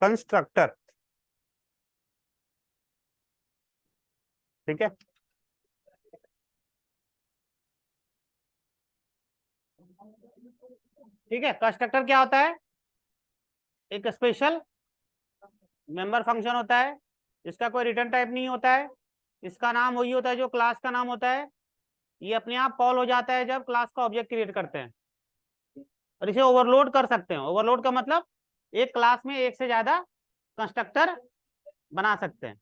Constructor, ठीक है। ठीक है, कंस्ट्रक्टर क्या होता है? एक स्पेशल मेंबर फंक्शन होता है, इसका कोई रिटर्न टाइप नहीं होता है, इसका नाम वही होता है जो क्लास का नाम होता है। ये अपने आप कॉल हो जाता है जब क्लास का ऑब्जेक्ट क्रिएट करते हैं, और इसे ओवरलोड कर सकते हैं। ओवरलोड का मतलब एक क्लास में एक से ज्यादा कंस्ट्रक्टर बना सकते हैं,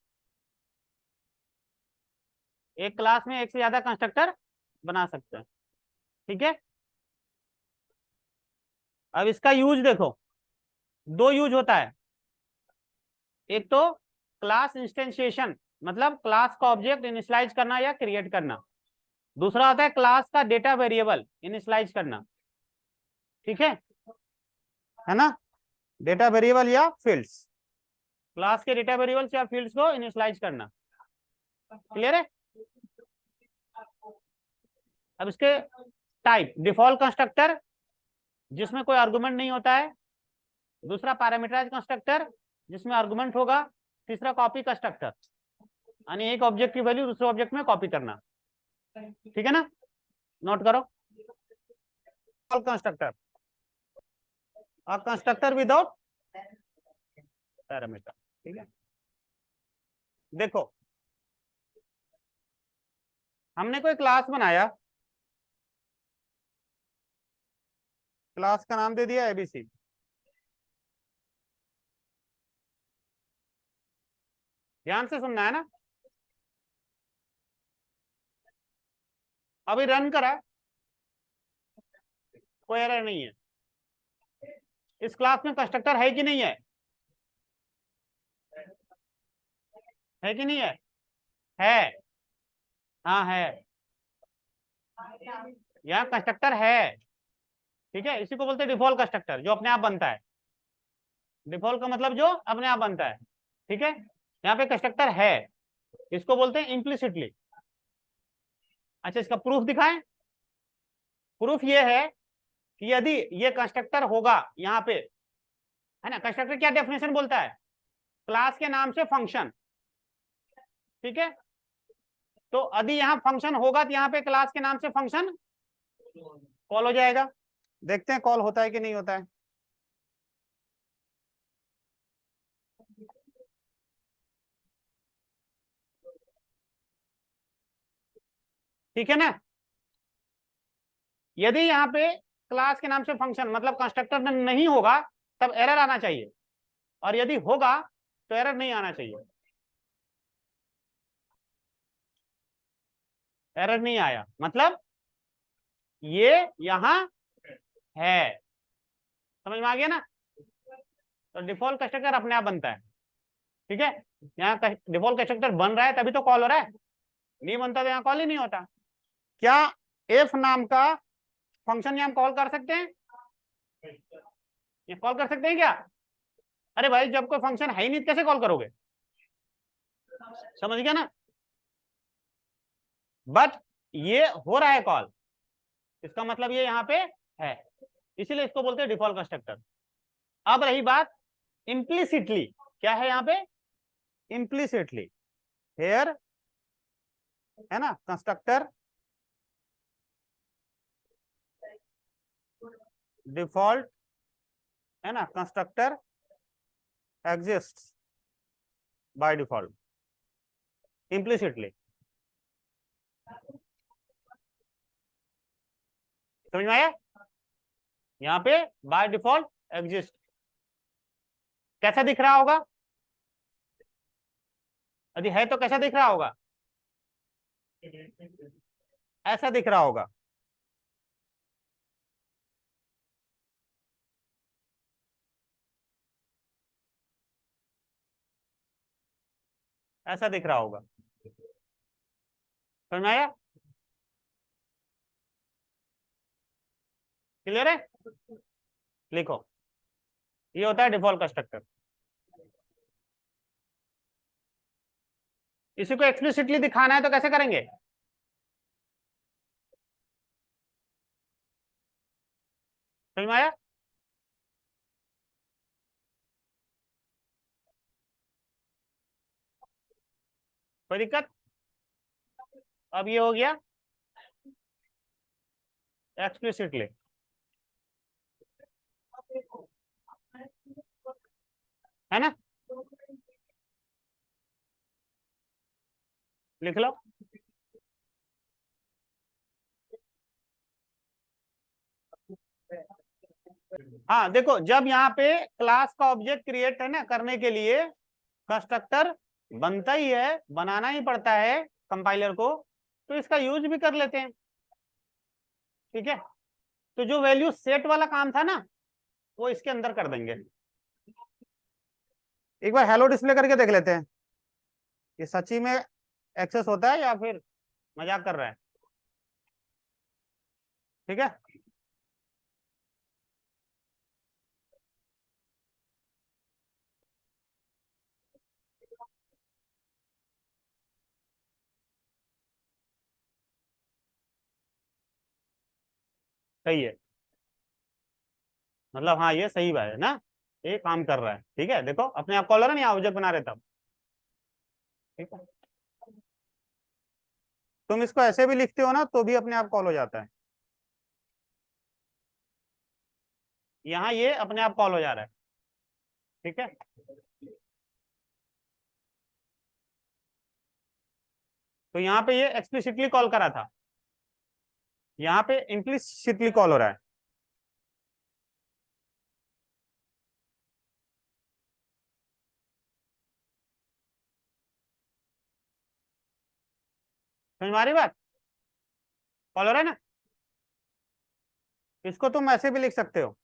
एक क्लास में एक से ज्यादा कंस्ट्रक्टर बना सकते हैं, ठीक है। अब इसका यूज देखो, दो यूज होता है। एक तो क्लास इंस्टेंशिएशन, मतलब क्लास का ऑब्जेक्ट इनिशियलाइज करना या क्रिएट करना। दूसरा होता है क्लास का डेटा वेरिएबल इनिशियलाइज करना, ठीक है ना। डेटा वेरिएबल या फील्ड्स, क्लास के डेटा वेरिएबल्स या फील्ड्स को इनिशियलाइज करना, क्लियर है। अब इसके टाइप, डिफॉल्ट कंस्ट्रक्टर जिसमें कोई आर्गुमेंट नहीं होता है, दूसरा पैरामीटराइज कंस्ट्रक्टर जिसमें आर्गुमेंट होगा, तीसरा कॉपी कंस्ट्रक्टर, यानी एक ऑब्जेक्ट की वैल्यू दूसरे ऑब्जेक्ट में कॉपी करना, ठीक है ना। नोट करो, कंस्ट्रक्टर और कंस्ट्रक्टर विदाउट पैरामीटर, ठीक है। देखो, हमने कोई क्लास बनाया, क्लास का नाम दे दिया एबीसी। ध्यान से सुनना है ना। अभी रन करा, कोई एरर नहीं है। इस क्लास में कंस्ट्रक्टर है कि नहीं है कि नहीं है। हाँ है, यहाँ कंस्ट्रक्टर है, ठीक है। इसी को बोलते हैं डिफॉल्ट कंस्ट्रक्टर, जो अपने आप बनता है। डिफॉल्ट का मतलब जो अपने आप बनता है, ठीक है। यहाँ पे कंस्ट्रक्टर है, इसको बोलते हैं इम्प्लिसिटली। अच्छा, इसका प्रूफ दिखाएं। प्रूफ ये है कि यदि ये कंस्ट्रक्टर होगा यहाँ पे, है ना। कंस्ट्रक्टर क्या डेफिनेशन बोलता है? क्लास के नाम से फंक्शन, ठीक है। तो यदि यहाँ फंक्शन होगा तो यहाँ पे क्लास के नाम से फंक्शन कॉल हो जाएगा। देखते हैं कॉल होता है कि नहीं होता है। ठीक है ना। यदि यहाँ पे क्लास के नाम से फंक्शन मतलब कंस्ट्रक्टर नहीं होगा तब एरर आना चाहिए, और यदि होगा तो एरर नहीं आना चाहिए। एरर नहीं आया मतलब ये यहाँ है, समझ में आ गया ना। तो डिफॉल्ट कंस्ट्रक्टर अपने आप बनता है, ठीक है। यहाँ डिफॉल्ट कंस्ट्रक्टर बन रहा है तभी तो कॉल हो रहा है, नहीं बनता तो यहाँ कॉल ही नहीं होता। क्या एफ नाम का फंक्शन यहाँ कॉल कर सकते हैं? ये कॉल कर सकते हैं क्या? अरे भाई, जब कोई फंक्शन है ही नहीं कैसे कॉल करोगे? समझ गया ना। बट ये हो रहा है कॉल, इसका मतलब ये यहाँ पे है, इसीलिए इसको बोलते हैं डिफॉल्ट कंस्ट्रक्टर। अब रही बात इम्प्लिसिटली, क्या है यहाँ पे? इम्प्लिसिटली हेयर, है ना, कंस्ट्रक्टर डिफॉल्ट, है ना, constructor exist by default implicitly. समझ में आया? यहाँ पे बाय डिफॉल्ट एग्जिस्ट कैसा दिख रहा होगा? यदि है तो कैसा दिख रहा होगा? ऐसा दिख रहा होगा, ऐसा दिख रहा होगा। समझ में आया? क्लियर है? लिखो, ये होता है डिफॉल्ट कंस्ट्रक्टर। इसी को एक्सप्लिसिटली दिखाना है तो कैसे करेंगे? समझ में आया? कोई दिक्कत? अब ये हो गया एक्सप्लिसिटली, है ना? लिख लो। हाँ देखो, जब यहाँ पे क्लास का ऑब्जेक्ट क्रिएट है ना करने के लिए कंस्ट्रक्टर बनता ही है, बनाना ही पड़ता है कंपाइलर को, तो इसका यूज भी कर लेते हैं। ठीक है, तो जो वैल्यू सेट वाला काम था ना वो इसके अंदर कर देंगे। एक बार हेलो डिस्प्ले करके देख लेते हैं ये सच्ची में एक्सेस होता है या फिर मजाक कर रहा है। ठीक है, सही है, मतलब हाँ ये सही बात है ना, ये काम कर रहा है। ठीक है, देखो अपने आप कॉलर है ना, ऑब्जेक्ट बना रहे तब। ठीक है, तुम इसको ऐसे भी लिखते हो ना तो भी अपने आप कॉल हो जाता है। यहाँ ये अपने आप कॉल हो जा रहा है। ठीक है, तो यहाँ पे ये एक्सप्लिसिटली कॉल करा था, यहाँ पे इम्प्लिसिटली कॉल हो रहा है। समझ में आ रही बात? कॉल हो रहा है ना, इसको तुम ऐसे भी लिख सकते हो।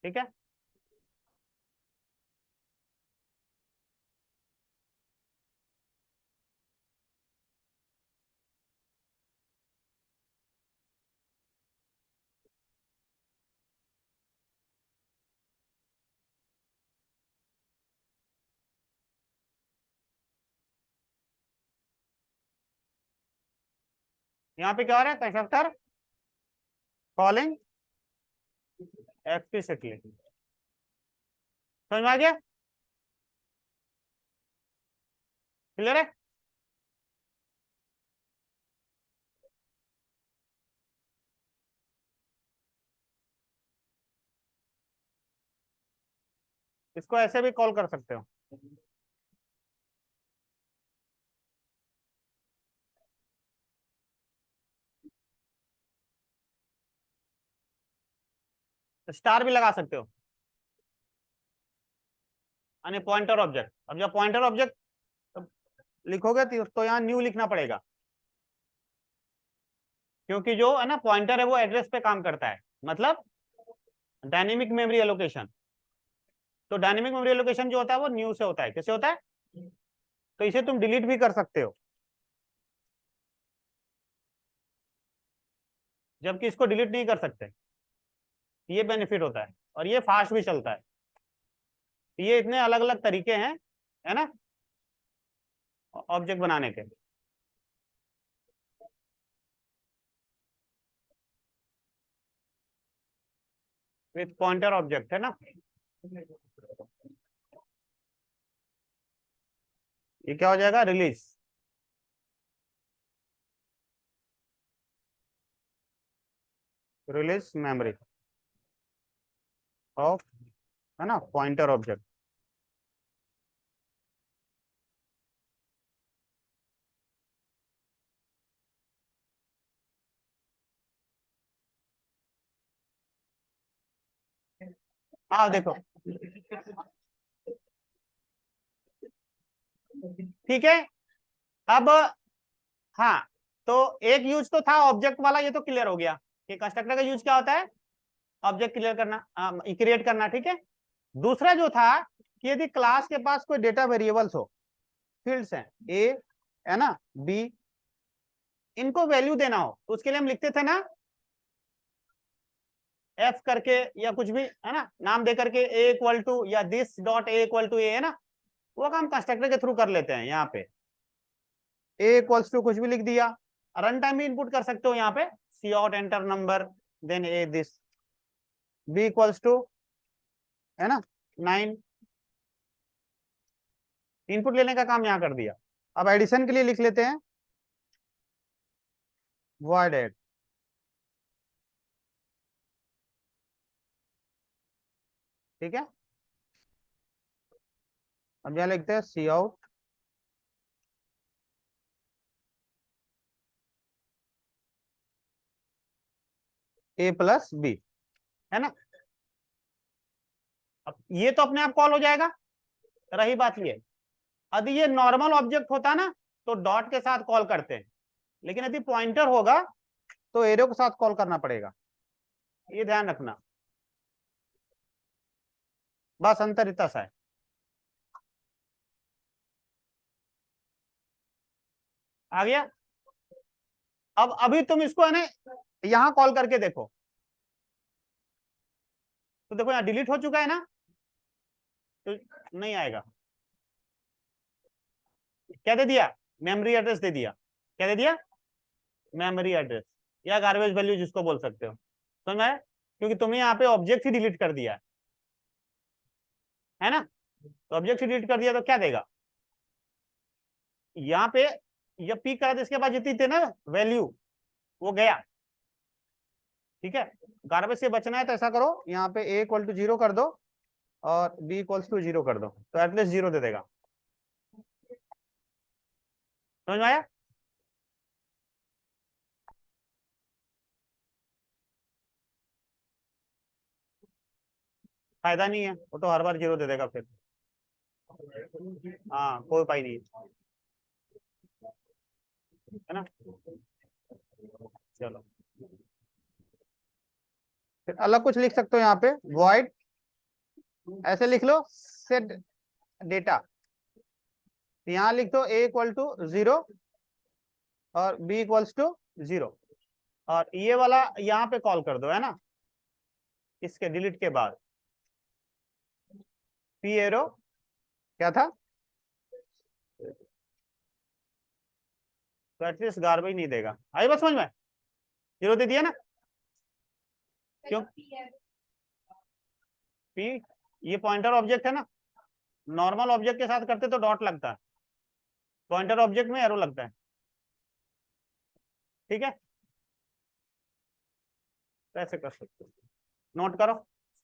ठीक है, यहाँ पे क्या हो रहा है, कंस्ट्रक्टर कॉलिंग एक्सप्लिसिटली। समझ में आ गया? क्लियर है? इसको ऐसे भी कॉल कर सकते हो। स्टार भी लगा सकते हो, यानी पॉइंटर ऑब्जेक्ट। अब जब पॉइंटर ऑब्जेक्ट लिखोगे तो यहाँ न्यू लिखना पड़ेगा, क्योंकि जो है ना पॉइंटर है वो एड्रेस पे काम करता है, मतलब डायनेमिक मेमोरी एलोकेशन। तो डायनेमिक मेमोरी एलोकेशन जो होता है वो न्यू से होता है। कैसे होता है? तो इसे तुम डिलीट भी कर सकते हो, जबकि इसको डिलीट नहीं कर सकते। ये बेनिफिट होता है, और ये फास्ट भी चलता है। ये इतने अलग अलग तरीके हैं, है ना, ऑब्जेक्ट बनाने के। विथ पॉइंटर ऑब्जेक्ट है ना, ये क्या हो जाएगा, रिलीज। रिलीज मेमोरी ऑफ, है ना, पॉइंटर ऑब्जेक्ट। हाँ देखो, ठीक है। अब हाँ, तो एक यूज तो था ऑब्जेक्ट वाला, ये तो क्लियर हो गया कि कंस्ट्रक्टर का यूज क्या होता है, ऑब्जेक्ट क्लियर करना, क्रिएट करना। ठीक है, दूसरा जो था कि यदि क्लास के पास कोई डेटा वेरिएबल्स हो, फील्ड्स हैं ए, है ना, बी, इनको वैल्यू देना हो तो उसके लिए हम लिखते थे ना एफ करके या कुछ भी, है ना, नाम दे करके ए इक्वल टू या this dot A equal to A, है ना, वो काम कंस्ट्रक्टर के थ्रू कर लेते हैं। यहाँ पे ए इक्वल्स टू कुछ भी लिख दिया, रन टाइम भी इनपुट कर सकते हो यहाँ पे, see out enter number then A this B equals to, है ना, 9, इनपुट लेने का काम यहाँ कर दिया। अब एडिशन के लिए लिख लेते हैं void add, ठीक है। अब यहाँ लिखते हैं सी आउट ए प्लस बी, है ना। अब ये तो अपने आप कॉल हो जाएगा। रही बात ये, यदि ये नॉर्मल ऑब्जेक्ट होता ना तो डॉट के साथ कॉल करते हैं, लेकिन यदि पॉइंटर होगा तो एरो के साथ कॉल करना पड़ेगा, ये ध्यान रखना, बस अंतर इतना सा है। आ गया। अब अभी तुम इसको है ना यहां कॉल करके देखो, तो देखो यहाँ डिलीट हो चुका है ना, तो नहीं आएगा। क्या दे दिया, मेमोरी एड्रेस दे दिया। क्या दे दिया, मेमोरी एड्रेस या गार्बेज वैल्यू जिसको बोल सकते हो, समझ में आया? क्योंकि तुमने यहाँ पे ऑब्जेक्ट ही डिलीट कर दिया है ना, तो ऑब्जेक्ट ही डिलीट कर दिया तो क्या देगा यहाँ पे, ये पी करा था, इसके बाद जितनी थे ना वैल्यू वो गया, ठीक है। गार्बेज से बचना है तो ऐसा करो, यहाँ पे ए इक्वल टू 0 कर दो और बी इक्वल्स टू 0 कर दो, तो एटलीस्ट 0 दे देगा। समझ में आया? फायदा नहीं है, वो तो हर बार 0 दे देगा फिर। हाँ कोई उपाय नहीं है ना। चलो फिर अलग कुछ लिख सकते हो यहाँ पे, void ऐसे लिख लो सेट डेटा, यहाँ लिख दो a इक्वल टू 0 और b इक्वल्स टू 0, और ये वाला यहाँ पे कॉल कर दो, है ना, इसके डिलीट के बाद पी एरो क्या था, तो एटलीस्ट गार्बेज नहीं देगा। आई बात समझ में, 0 दे दिया ना, क्यों पी, ये पॉइंटर ऑब्जेक्ट है ना, नॉर्मल ऑब्जेक्ट के साथ करते तो डॉट लगता है, पॉइंटर ऑब्जेक्ट में एरो लगता है, ठीक है। ऐसे कर सकते हो, नोट करो।